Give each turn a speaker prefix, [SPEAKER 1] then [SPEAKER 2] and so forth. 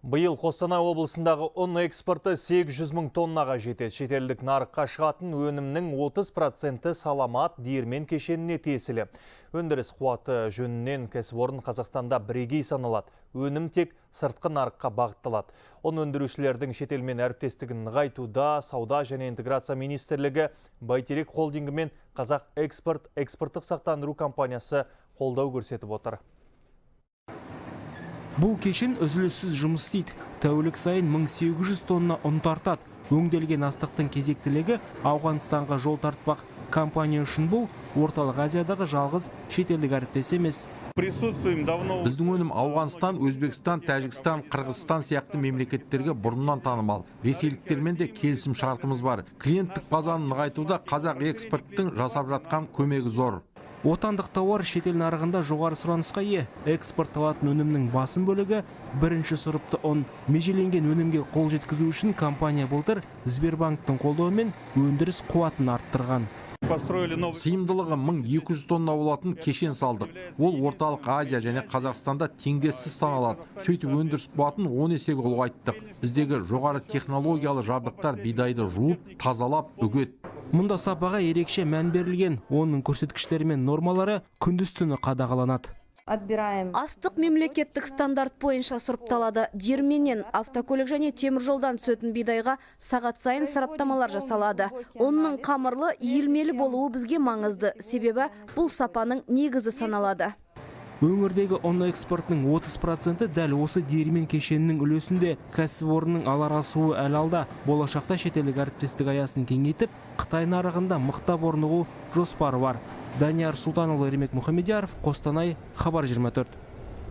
[SPEAKER 1] Биыл Қостанай облысындағы ұн экспорты 800 мың тоннаға жетеді. Шетелдік нарыққа шығатын өнімнің 30% саламат диірмен кешеніне тиесілі. Өндіріс қуаты жөнінен кәсіпорын Қазақстанда бірегей саналады. Өнім тек сыртқы нарыққа бағытталады. Ұн өндірушілердің шетелмен әріптестігін нығайтуда Сауда және интеграция министрлігі Бәйтерек холдингі мен Қазақ экспорттық сақтандыру компаниясы қолдау көрсетіп отыр.
[SPEAKER 2] Бұл кешен үзіліссіз жұмыс істейді. Тәулік сайын 1800 тонна ұн тартады. Өңделген астықтың кезектілігі Ауғанстанға жол тартпақ. Компания үшін бұл Орталық Азиядағы жалғыз шетелдік әріптес емес.
[SPEAKER 3] Біздің өнім Ауғанстан, Өзбекстан, Тәжікстан, Қырғызстан сияқты мемлекеттерге бұрыннан танымал. Ресейліктермен де келісім шартымыз бар. Клиенттік базаны нығайтуда Қазақ экспорттың жасап жатқан көмегі зор.
[SPEAKER 2] Отандық тауар шетел нарығында жоғары сұранысқа ие. Экспортталатын өнімнің басым бөлігі бірінші сұрыпты ұн. Межеленген өнімге қол жеткізу үшін компания былтыр Сбербанктың қолдауымен өндіріс қуатын арттырған.
[SPEAKER 3] Сыйымдылығы 1200 тонна болатын кешен салдық. Ол Орталық Азия және Қазақстанда теңдессіз саналады. Сөйтіп өндіріс қуатын 10 есеге ұлғайттық. Біздегі жоғары технологиялы жабдықтар бидайды жуып, тазалап, үгет.
[SPEAKER 2] Мұнда сапаға ерекше мән берілген. Оның көрсеткіштері мен нормалары күндіз-түні қадағаланады.
[SPEAKER 4] Астық мемлекеттік стандарт бойынша сұрыпталады. Диірменнен автокөлік және темір жолдан түсетін бидайға сағат сайын сараптамалар жасалады. Оның қамырлы, иілмелі болуы бізге маңызды. Себебі бұл сапаның негізі саналады.
[SPEAKER 2] Өңірдегі ұн экспортының 30% дәл осы диірмен кешенінің үлесінде. Кәсіпорынның алар асуы әлі алда. Болашақта шетелдік әріптестік аясын кеңейтіп, Қытай нарығында мықтап орнығу жоспары бар. Данияр Сұлтанұлы, Ермек Мұхамедияров, Қостанай, Хабар 24.